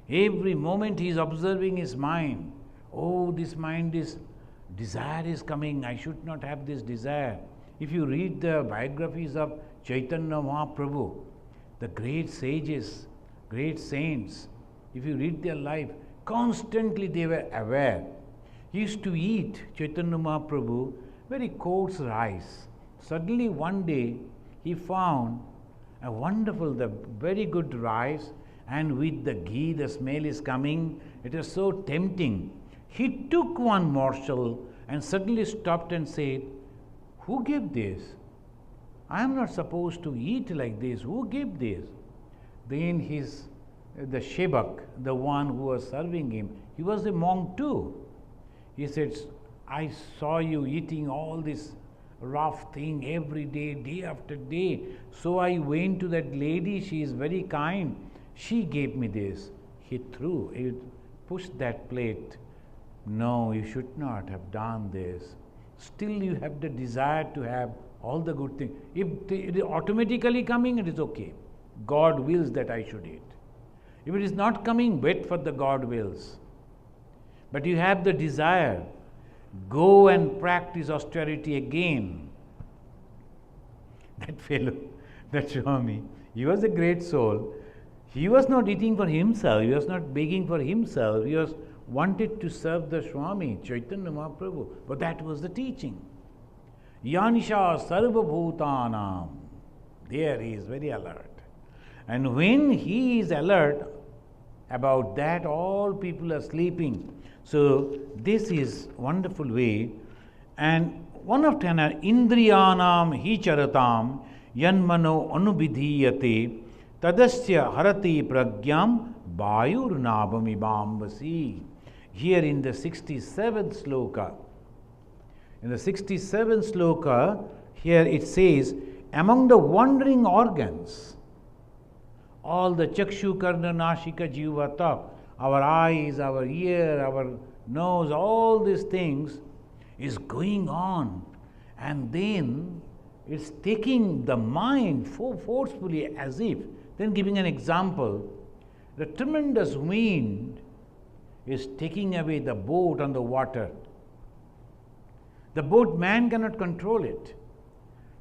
Every moment he is observing his mind. Oh, this mind is, desire is coming, I should not have this desire. If you read the biographies of Chaitanya Mahaprabhu, the great sages, great saints, if you read their life, constantly they were aware. He used to eat, Chaitanya Mahaprabhu, very coarse rice. Suddenly one day he found a wonderful, the very good rice, and with the ghee the smell is coming. It is so tempting. He took one morsel and suddenly stopped and said, "Who gave this? I am not supposed to eat like this. Who gave this?" Then the Shebak, the one who was serving him, he was a monk too. He said, "I saw you eating all this rough thing every day, day after day. So I went to that lady, she is very kind. She gave me this." He pushed that plate. "No, you should not have done this. Still you have the desire to have all the good things. If it is automatically coming, it is okay. God wills that I should eat. If it is not coming, wait for the God wills. But you have the desire, go and practice austerity again." That fellow, that Swami, he was a great soul. He was not eating for himself, he was not begging for himself, he was wanted to serve the Swami, Chaitanya Mahaprabhu. But that was the teaching. Yanisha sarva bhutanam. There he is very alert. And when he is alert about that, all people are sleeping. So this is wonderful way. And one of ten indriyanam hi charatam yanmano anubidhiyate tadasya harati pragyam vayur nabamibambasi. Here in the 67th sloka, here it says, among the wandering organs, all the chakshu, karna, nashika, jiva, tak, our eyes, our ear, our nose, all these things is going on, and then it's taking the mind forcefully, as if, then giving an example, the tremendous wind is taking away the boat on the water. The boat, man cannot control it,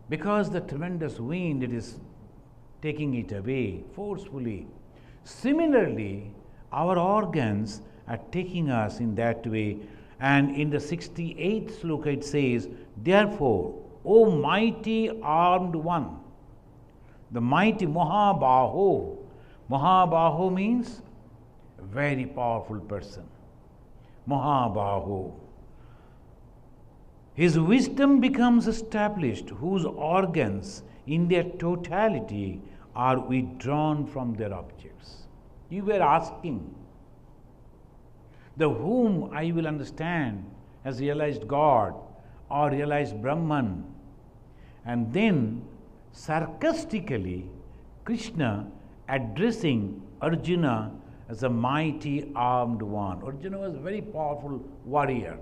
because the tremendous wind, it is taking it away forcefully. Similarly, our organs are taking us in that way. And in the 68th sloka it says, therefore, O mighty armed one, the mighty Mahabaho. Mahabaho means a very powerful person. Mahabaho. His wisdom becomes established, whose organs in their totality are withdrawn from their objects. You were asking, the whom I will understand has realized God or realized Brahman. And then sarcastically, Krishna addressing Arjuna as a mighty armed one. Arjuna was a very powerful warrior.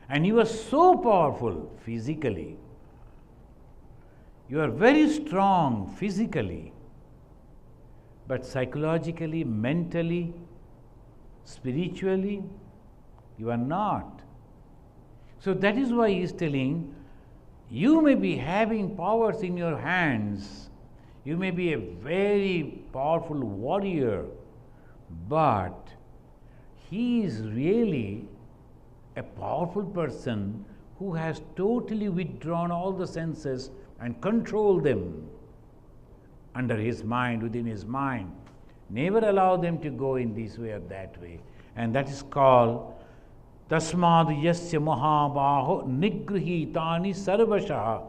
And he was so powerful physically. You are very strong physically, but psychologically, mentally, spiritually, you are not. So that is why he is telling, you may be having powers in your hands, you may be a very powerful warrior, but he is really a powerful person who has totally withdrawn all the senses and controlled them under his mind, within his mind. Never allow them to go in this way or that way. And that is called Tasmad Yasya Mahabaho Nigrihitani Sarvashaha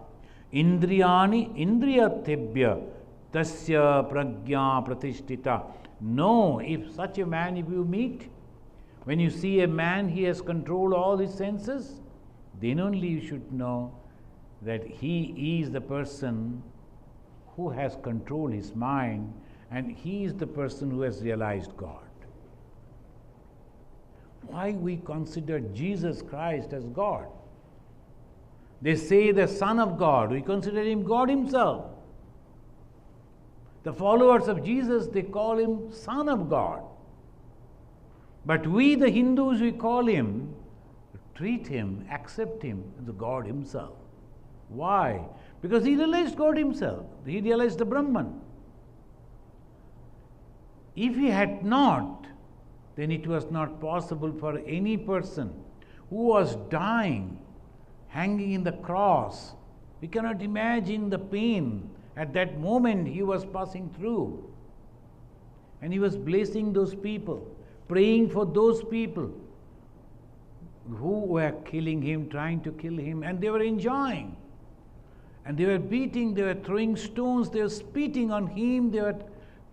Indriyani Indriyatebhya Tasya Pragya Pratishtita. No, if such a man, if you meet, when you see a man, he has controlled all his senses, then only you should know that he is the person who has controlled his mind, and he is the person who has realized God. Why we consider Jesus Christ as God? They say the Son of God, we consider him God himself. The followers of Jesus, they call him Son of God. But we, the Hindus, we call him, treat him, accept him as the God himself. Why? Because he realized God himself. He realized the Brahman. If he had not, then it was not possible for any person who was dying, hanging in the cross. We cannot imagine the pain at that moment he was passing through. And he was blessing those people, praying for those people who were killing him, trying to kill him, and they were enjoying. And they were beating, they were throwing stones, they were spitting on him, they were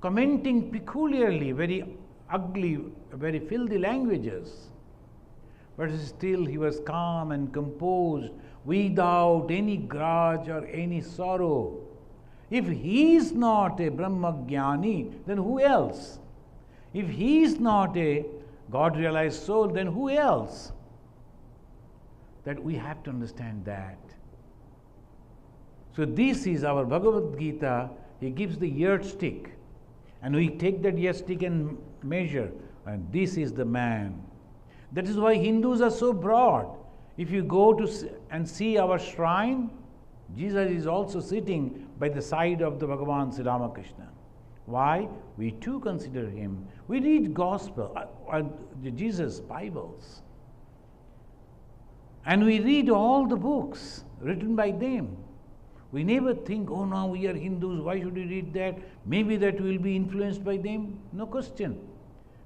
commenting peculiarly, very ugly, very filthy languages. But still he was calm and composed, without any grudge or any sorrow. If he is not a Brahmagyani, then who else? If he is not a God-realized soul, then who else? That we have to understand that. So this is our Bhagavad Gita. He gives the yardstick, and we take that yardstick and measure, and this is the man. That is why Hindus are so broad. If you go to and see our shrine, Jesus is also sitting by the side of the Bhagavan Sri Ramakrishna. Why? We too consider him. We read Gospel, Jesus' Bibles. And we read all the books written by them. We never think, oh no, we are Hindus, why should we read that? Maybe that will be influenced by them. No question.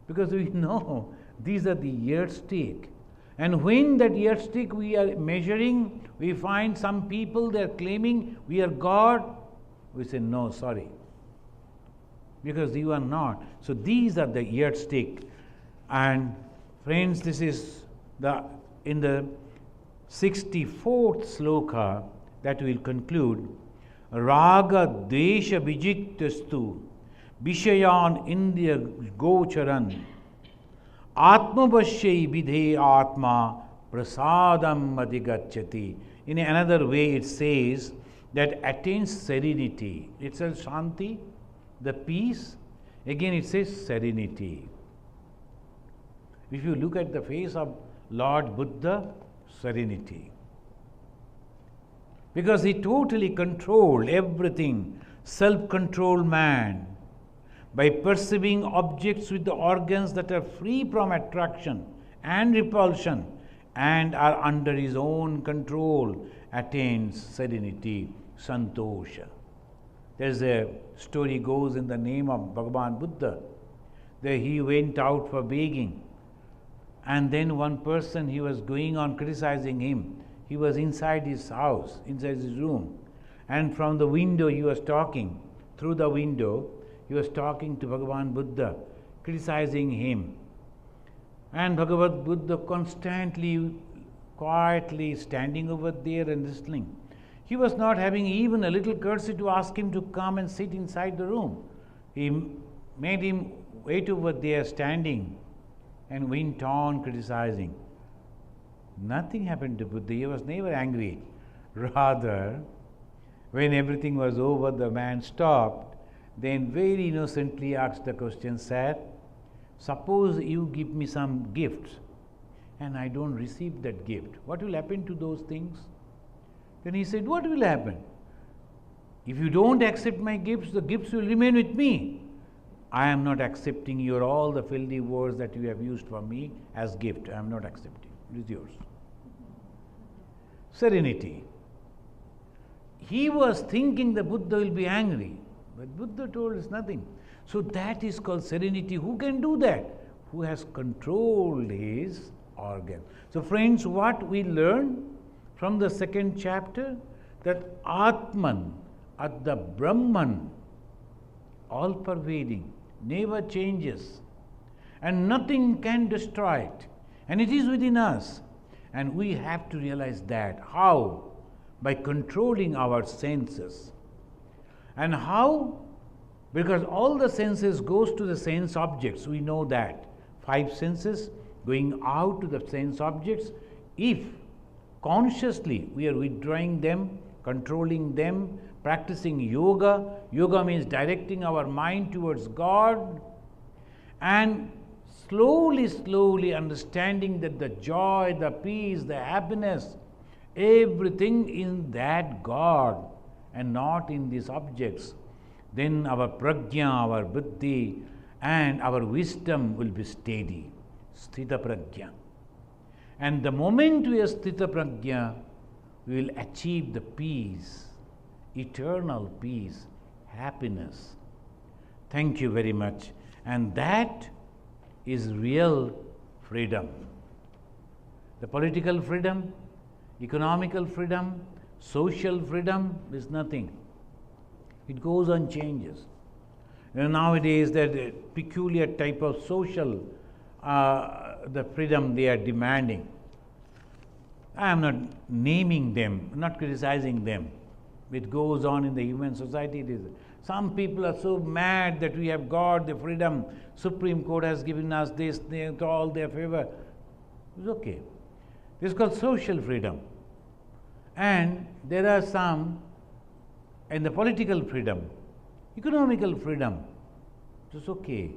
Because we know these are the yardstick. And when that yardstick we are measuring, we find some people, they are claiming we are God. We say, no, sorry. Because you are not. So these are the yardstick. And friends, this is in the 64th sloka that we will conclude. Raga Dvesha Vijiktastu Vishayan Indriya Gocharan Atmavashyai Vidhe Atma Prasadam Adhigacchati. In another way it says that attains serenity. It says Shanti, the peace. Again it says serenity. If you look at the face of Lord Buddha, serenity. Because he totally controlled everything, self-controlled man, by perceiving objects with the organs that are free from attraction and repulsion and are under his own control, attains serenity, santosha. There's a story goes in the name of Bhagavan Buddha. There he went out for begging, and then one person, he was going on criticizing him. He was inside his house, inside his room, and from the window he was talking. Through the window, he was talking to Bhagavan Buddha, criticizing him. And Bhagavad Buddha constantly, quietly standing over there and listening. He was not having even a little courtesy to ask him to come and sit inside the room. He made him wait over there standing and went on criticizing. Nothing happened to Buddha. He was never angry. Rather, when everything was over, the man stopped, then very innocently asked the question, Sir, suppose you give me some gifts and I don't receive that gift. What will happen to those things? Then he said, what will happen? If you don't accept my gifts, the gifts will remain with me. I am not accepting your all the filthy words that you have used for me as gift. I am not accepting. It is yours. serenity. He was thinking the Buddha will be angry, but Buddha told us nothing. So that is called serenity. Who can do that? Who has controlled his organ. So friends, what we learn from the second chapter, that Atman, at the Brahman, all pervading, never changes, and nothing can destroy it, and it is within us, and we have to realize that. How? By controlling our senses. And how? Because all the senses goes to the sense objects. We know that 5 senses going out to the sense objects. If consciously we are withdrawing them, controlling them, practicing yoga. Yoga means directing our mind towards God, and slowly understanding that the joy, the peace, the happiness, everything in that God and not in these objects, then our prajna, our buddhi, and our wisdom will be steady. Sthita prajna. And the moment we are sthita prajna, we will achieve the peace, eternal peace, happiness. Thank you very much. And that is real freedom. The political freedom, economical freedom, social freedom is nothing. It goes on changes. Nowadays, that peculiar type of social the freedom they are demanding. I am not naming them, not criticizing them. It goes on in the human society. It is. Some people are so mad that we have got the freedom. Supreme Court has given us this, all their favor. It's okay. This is called social freedom. And there are some in the political freedom, economical freedom. It's okay.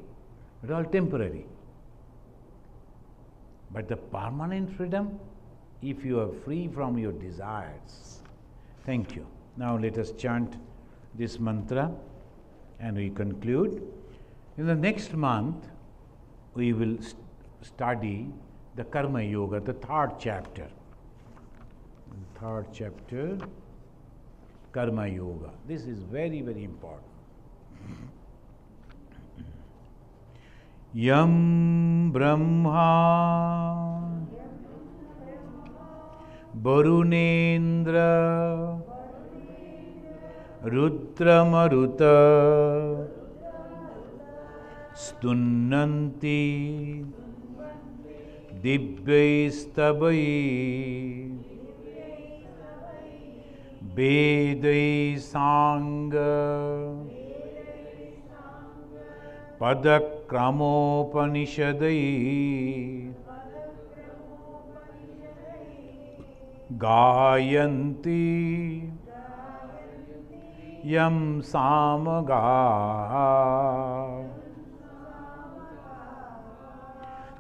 It's all temporary. But the permanent freedom, if you are free from your desires. Thank you. Now let us chant this mantra and we conclude. In the next month, we will study the Karma Yoga, the 3rd chapter. The 3rd chapter, Karma Yoga. This is very, very important. Yam Brahma Varunendra Rudramaruta Stunnanti Divyaistabai Vedai Sangha Padakramopanishadai Gayanti Yam Samaga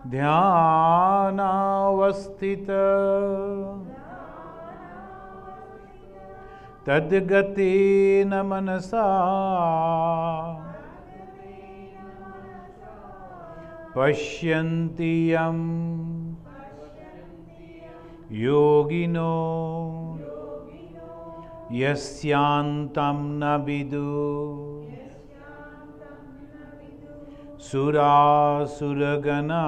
Dhyanavasthita Tadgatena Manasa Pashyanti Yam Yogino Yasyantam Nabidu Sura Suragana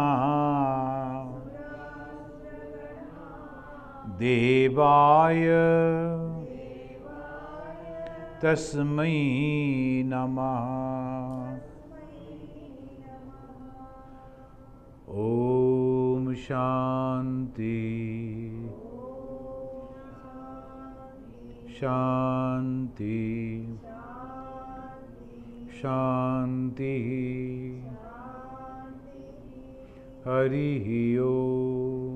Devaya Tasmai Namah. Om Shanti Shanti Shanti Hari Om.